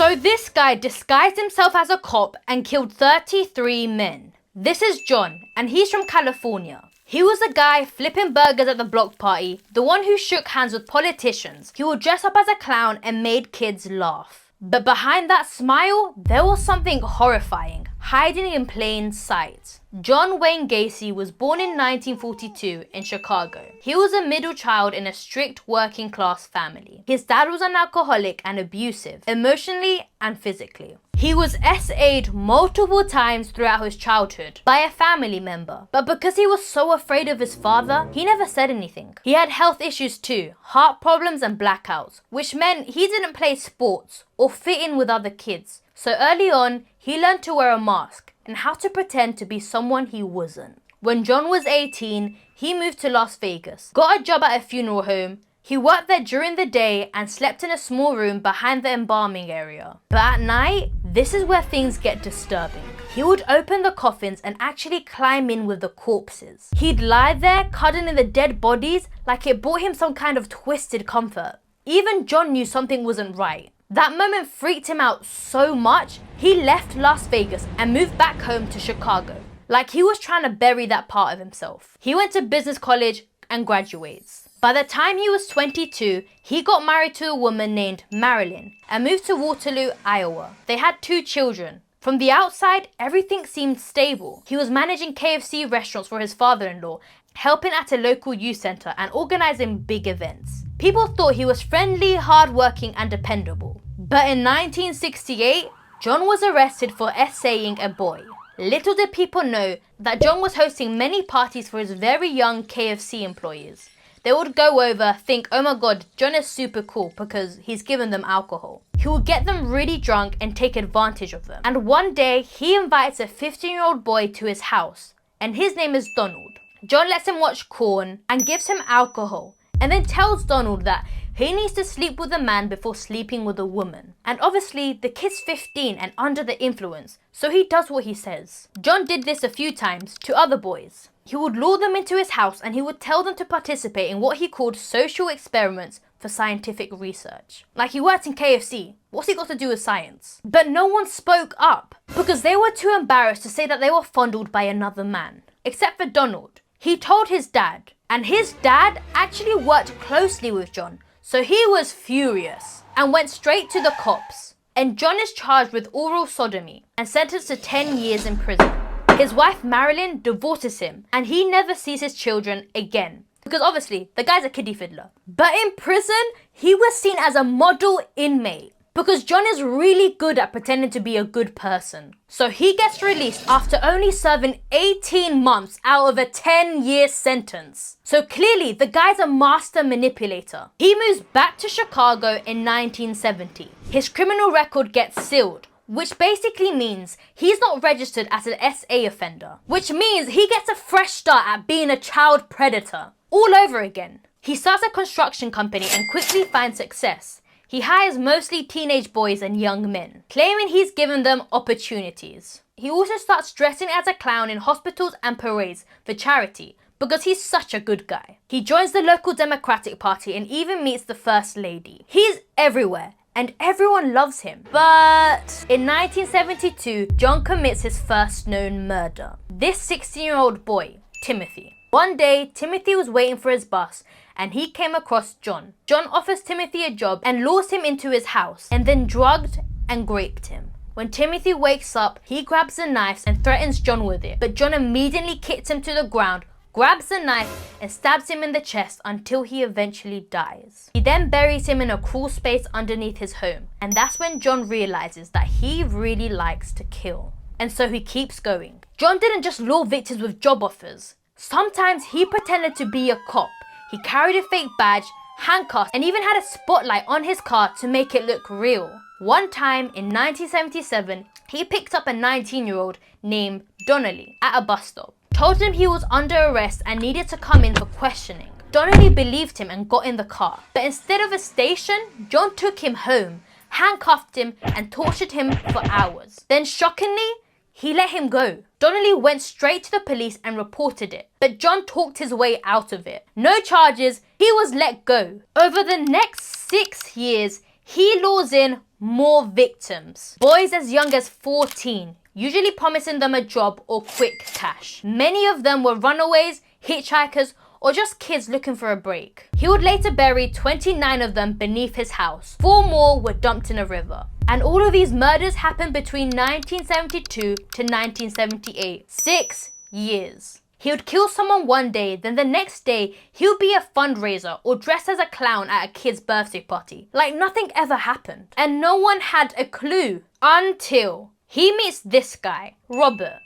So this guy disguised himself as a cop and killed 33 men. This is John, and he's from California. He was the guy flipping burgers at the block party, the one who shook hands with politicians. He would dress up as a clown and made kids laugh. But behind that smile, there was something horrifying, hiding in plain sight. John Wayne Gacy was born in 1942 in Chicago. He was a middle child in a strict working class family. His dad was an alcoholic and abusive, emotionally and physically. He was SA'd multiple times throughout his childhood by a family member, but because he was so afraid of his father, he never said anything. He had health issues too, heart problems and blackouts, which meant he didn't play sports or fit in with other kids. So early on, he learned to wear a mask and how to pretend to be someone he wasn't. When John was 18, he moved to Las Vegas, got a job at a funeral home. He worked there during the day and slept in a small room behind the embalming area. But at night, this is where things get disturbing. He would open the coffins and actually climb in with the corpses. He'd lie there cuddling the dead bodies like it brought him some kind of twisted comfort. Even John knew something wasn't right. That moment freaked him out so much, he left Las Vegas and moved back home to Chicago. Like he was trying to bury that part of himself. He went to business college and graduates. By the time he was 22, he got married to a woman named Marilyn and moved to Waterloo, Iowa. They had 2 children. From the outside, everything seemed stable. He was managing KFC restaurants for his father-in-law, helping at a local youth center and organizing big events. People thought he was friendly, hardworking and dependable. But in 1968, John was arrested for SAing a boy. Little did people know that John was hosting many parties for his very young KFC employees. They would go over, think, oh my god, John is super cool because he's given them alcohol. He would get them really drunk and take advantage of them. And one day, he invites a 15-year-old boy to his house, and his name is Donald. John lets him watch Corn and gives him alcohol, and then tells Donald that he needs to sleep with a man before sleeping with a woman. And obviously, the kid's 15 and under the influence, so he does what he says. John did this a few times to other boys. He would lure them into his house and he would tell them to participate in what he called social experiments for scientific research. Like he worked in KFC. What's he got to do with science? But no one spoke up because they were too embarrassed to say that they were fondled by another man. Except for Donald. He told his dad, and his dad actually worked closely with John, so he was furious and went straight to the cops. And John is charged with oral sodomy and sentenced to 10 years in prison. His wife Marilyn divorces him and he never sees his children again. Because obviously, the guy's a kiddie fiddler. But in prison, he was seen as a model inmate. Because John is really good at pretending to be a good person. So he gets released after only serving 18 months out of a 10-year sentence. So clearly, the guy's a master manipulator. He moves back to Chicago in 1970. His criminal record gets sealed, which basically means he's not registered as an SA offender. Which means he gets a fresh start at being a child predator. All over again. He starts a construction company and quickly finds success. He hires mostly teenage boys and young men, claiming he's given them opportunities. He also starts dressing as a clown in hospitals and parades for charity because he's such a good guy. He joins the local Democratic Party and even meets the First Lady. He's everywhere and everyone loves him. But in 1972, John commits his first known murder. This 16-year-old boy, Timothy. One day, Timothy was waiting for his bus and he came across John. John offers Timothy a job and lures him into his house and then drugged and raped him. When Timothy wakes up, he grabs a knife and threatens John with it. But John immediately kicks him to the ground, grabs the knife and stabs him in the chest until he eventually dies. He then buries him in a crawl space underneath his home. And that's when John realizes that he really likes to kill. And so he keeps going. John didn't just lure victims with job offers. Sometimes he pretended to be a cop. He carried a fake badge, handcuffs, and even had a spotlight on his car to make it look real. One time in 1977, he picked up a 19-year-old named Donnelly at a bus stop. Told him he was under arrest and needed to come in for questioning. Donnelly believed him and got in the car. But instead of a station, John took him home, handcuffed him, and tortured him for hours. Then shockingly, he let him go. Donnelly went straight to the police and reported it, but John talked his way out of it. No charges, he was let go. Over the next 6 years, he lures in more victims. Boys as young as 14, usually promising them a job or quick cash. Many of them were runaways, hitchhikers, or just kids looking for a break. He would later bury 29 of them beneath his house. 4 more were dumped in a river. And all of these murders happened between 1972 to 1978. 6 years. He would kill someone one day, then the next day, he would be a fundraiser or dressed as a clown at a kid's birthday party. Like nothing ever happened. And no one had a clue until he meets this guy, Robert.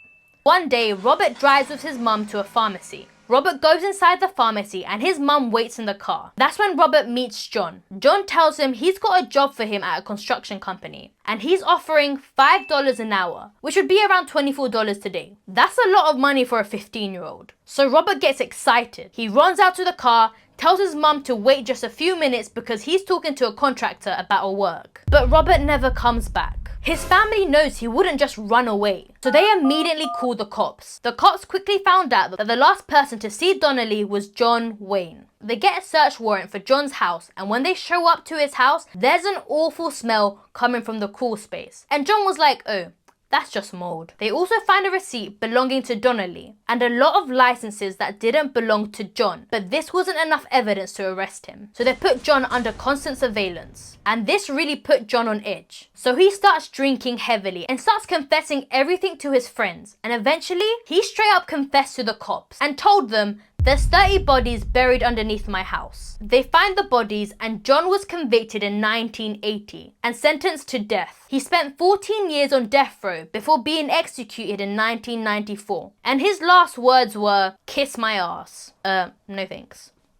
One day, Robert drives with his mum to a pharmacy. Robert goes inside the pharmacy and his mum waits in the car. That's when Robert meets John. John tells him he's got a job for him at a construction company and he's offering $5 an hour, which would be around $24 today. That's a lot of money for a 15-year-old. So Robert gets excited. He runs out to the car, tells his mum to wait just a few minutes because he's talking to a contractor about a work. But Robert never comes back. His family knows he wouldn't just run away, so they immediately call the cops. The cops quickly found out that the last person to see Donnelly was John Wayne. They get a search warrant for John's house, and when they show up to his house, there's an awful smell coming from the crawl space. And John was like, oh, that's just mold. They also find a receipt belonging to Donnelly and a lot of licenses that didn't belong to John, but this wasn't enough evidence to arrest him. So they put John under constant surveillance. And this really put John on edge. So he starts drinking heavily and starts confessing everything to his friends. And eventually, he straight up confessed to the cops and told them, there's 30 bodies buried underneath my house. They find the bodies and John was convicted in 1980 and sentenced to death. He spent 14 years on death row before being executed in 1994. And his last words were, kiss my ass. No thanks.